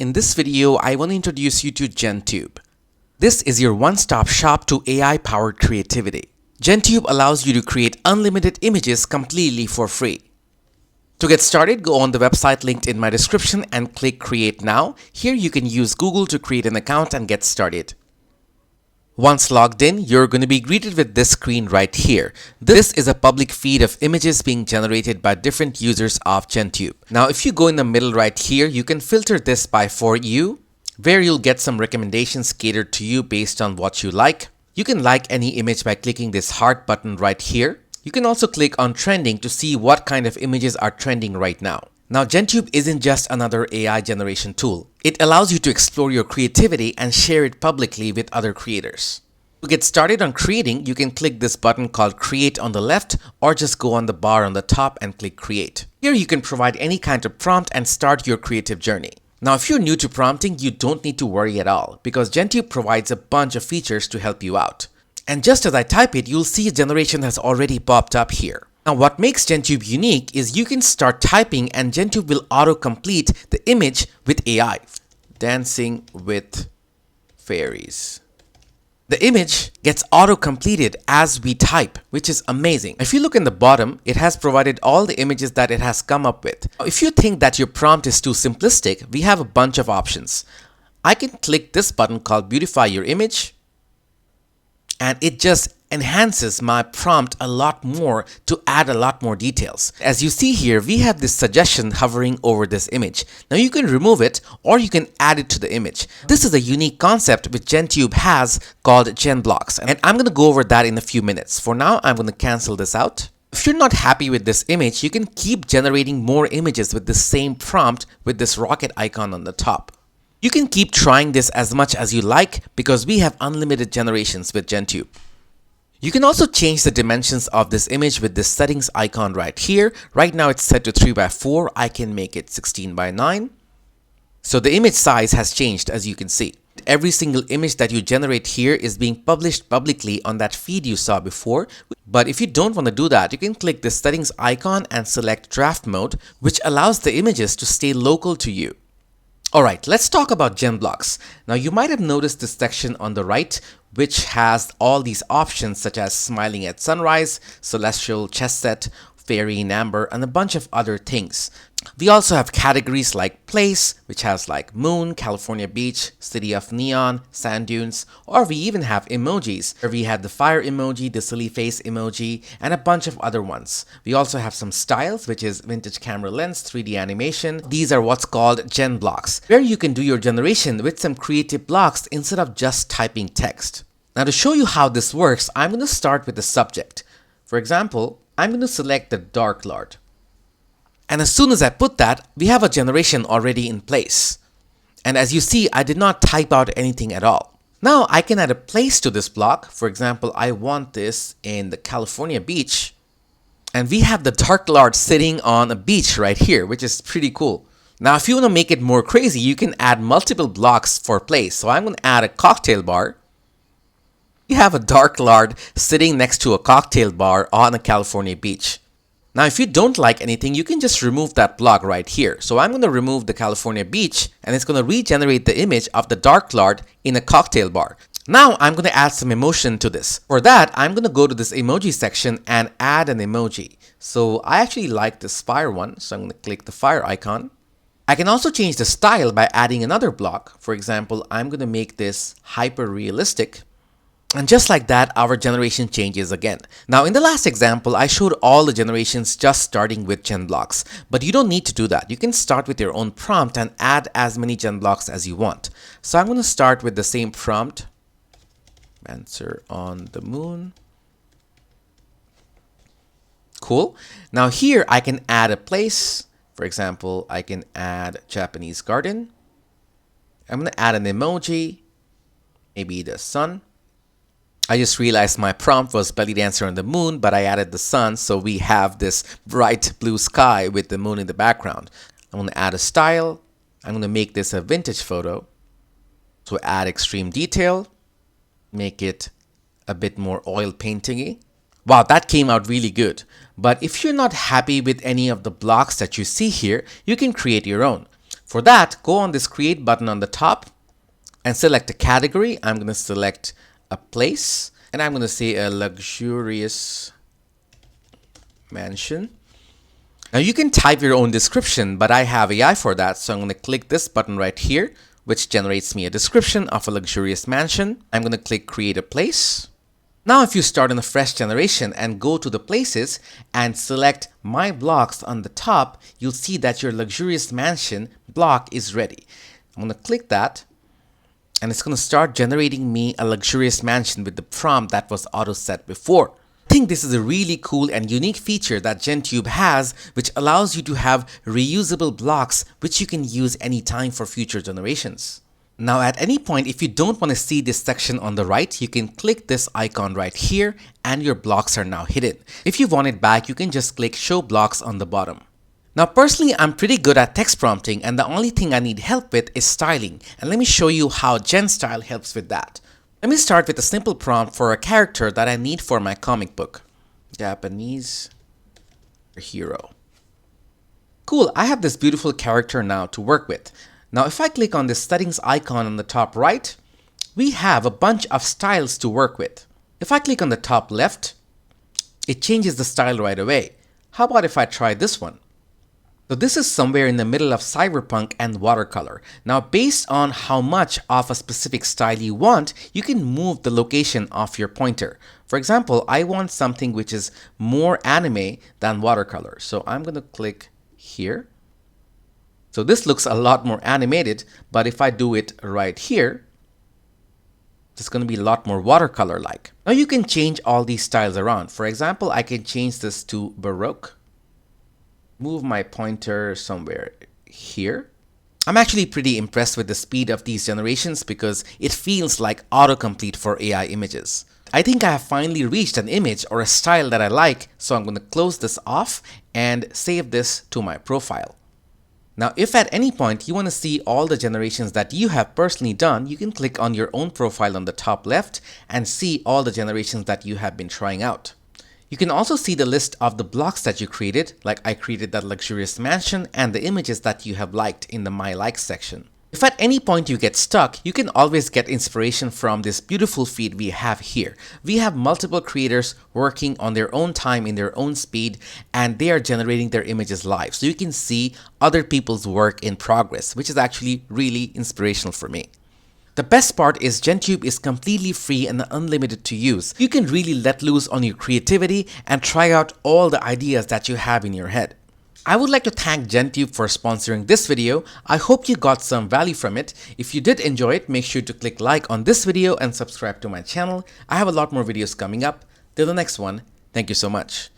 In this video, I want to introduce you to GenTube. This is your one-stop shop to AI-powered creativity. GenTube allows you to create unlimited images completely for free. To get started, go on the website linked in my description and click Create Now. Here you can use Google to create an account and get started. Once logged in, you're going to be greeted with this screen right here. This is a public feed of images being generated by different users of GenTube. Now, if you go in the middle right here, you can filter this by For You, where you'll get some recommendations catered to you based on what you like. You can like any image by clicking this heart button right here. You can also click on Trending to see what kind of images are trending right now. Now, GenTube isn't just another AI generation tool. It allows you to explore your creativity and share it publicly with other creators. To get started on creating, you can click this button called Create on the left, or just go on the bar on the top and click Create. Here you can provide any kind of prompt and start your creative journey. Now, if you're new to prompting, you don't need to worry at all, because GenTube provides a bunch of features to help you out. And just as I type it, you'll see a generation has already popped up here. Now, what makes GenTube unique is you can start typing and GenTube will auto-complete the image with AI. Dancing with fairies. The image gets auto-completed as we type, which is amazing. If you look in the bottom, it has provided all the images that it has come up with. Now, if you think that your prompt is too simplistic, we have a bunch of options. I can click this button called Beautify Your Image, and it just enhances my prompt a lot more to add a lot more details. As you see here, we have this suggestion hovering over this image. Now you can remove it or you can add it to the image. This is a unique concept which GenTube has called GenBlocks, and I'm going to go over that in a few minutes. For now, I'm going to cancel this out. If you're not happy with this image, you can keep generating more images with the same prompt with this rocket icon on the top. You can keep trying this as much as you like because we have unlimited generations with GenTube. You can also change the dimensions of this image with this settings icon right here. Right now it's set to 3:4. I can make it 16:9. So the image size has changed, as you can see. Every single image that you generate here is being published publicly on that feed you saw before. But if you don't want to do that, you can click the settings icon and select draft mode, which allows the images to stay local to you. Alright, let's talk about GenBlocks. Now you might have noticed this section on the right, which has all these options such as Smiling at Sunrise, Celestial, Chess Set, Fairy in Amber, and a bunch of other things. We also have categories like Place, which has like Moon, California Beach, City of Neon, Sand Dunes, or we even have emojis, where we have the fire emoji, the silly face emoji, and a bunch of other ones. We also have some styles, which is vintage camera lens, 3D animation. These are what's called GenBlocks, where you can do your generation with some creative blocks instead of just typing text. Now, to show you how this works, I'm going to start with the subject. For example, I'm going to select the Dark Lord. And as soon as I put that, we have a generation already in place. And as you see, I did not type out anything at all. Now I can add a place to this block. For example, I want this in the California beach. And we have the Dark Lord sitting on a beach right here, which is pretty cool. Now, if you want to make it more crazy, you can add multiple blocks for place. So I'm going to add a cocktail bar. We have a Dark Lord sitting next to a cocktail bar on a California beach. Now, if you don't like anything, you can just remove that block right here. So I'm going to remove the California beach, and it's going to regenerate the image of the Dark Lord in a cocktail bar. Now I'm going to add some emotion to this. For that, I'm going to go to this emoji section and add an emoji. So I actually like this fire one, so I'm going to click the fire icon. I can also change the style by adding another block. For example, I'm going to make this hyper realistic. And just like that, our generation changes again. Now, in the last example, I showed all the generations just starting with GenBlocks. But you don't need to do that. You can start with your own prompt and add as many GenBlocks as you want. So I'm going to start with the same prompt. Answer on the moon. Cool. Now here I can add a place. For example, I can add Japanese garden. I'm going to add an emoji. Maybe the sun. I just realized my prompt was belly dancer on the moon, but I added the sun, so we have this bright blue sky with the moon in the background. I'm going to add a style. I'm going to make this a vintage photo. So add extreme detail, make it a bit more oil painting-y. Wow, that came out really good. But if you're not happy with any of the blocks that you see here, you can create your own. For that, go on this create button on the top and select a category. I'm going to select a place and I'm going to say a luxurious mansion. Now you can type your own description, but I have AI for that. So I'm going to click this button right here, which generates me a description of a luxurious mansion. I'm going to click create a place. Now if you start on a fresh generation and go to the places and select my blocks on the top, you'll see that your luxurious mansion block is ready. I'm going to click that and it's going to start generating me a luxurious mansion with the prompt that was auto set before. I think this is a really cool and unique feature that GenTube has, which allows you to have reusable blocks which you can use anytime for future generations. Now at any point, if you don't want to see this section on the right, you can click this icon right here and your blocks are now hidden. If you want it back, you can just click show blocks on the bottom. Now personally, I'm pretty good at text prompting and the only thing I need help with is styling. And let me show you how GenStyle helps with that. Let me start with a simple prompt for a character that I need for my comic book. Japanese hero. Cool, I have this beautiful character now to work with. Now if I click on this settings icon on the top right, we have a bunch of styles to work with. If I click on the top left, it changes the style right away. How about if I try this one? So this is somewhere in the middle of cyberpunk and watercolor. Now based on how much of a specific style you want, you can move the location of your pointer. For example, I want something which is more anime than watercolor. So I'm going to click here. So this looks a lot more animated, but if I do it right here, it's going to be a lot more watercolor like. Now you can change all these styles around. For example, I can change this to Baroque. Move my pointer somewhere here. I'm actually pretty impressed with the speed of these generations because it feels like autocomplete for AI images. I think I have finally reached an image or a style that I like, so I'm going to close this off and save this to my profile. Now, if at any point you want to see all the generations that you have personally done, you can click on your own profile on the top left and see all the generations that you have been trying out. You can also see the list of the blocks that you created, like I created that luxurious mansion and the images that you have liked in the My Likes section. If at any point you get stuck, you can always get inspiration from this beautiful feed we have here. We have multiple creators working on their own time in their own speed and they are generating their images live. So you can see other people's work in progress, which is actually really inspirational for me. The best part is GenTube is completely free and unlimited to use. You can really let loose on your creativity and try out all the ideas that you have in your head. I would like to thank GenTube for sponsoring this video. I hope you got some value from it. If you did enjoy it, make sure to click like on this video and subscribe to my channel. I have a lot more videos coming up. Till the next one, thank you so much.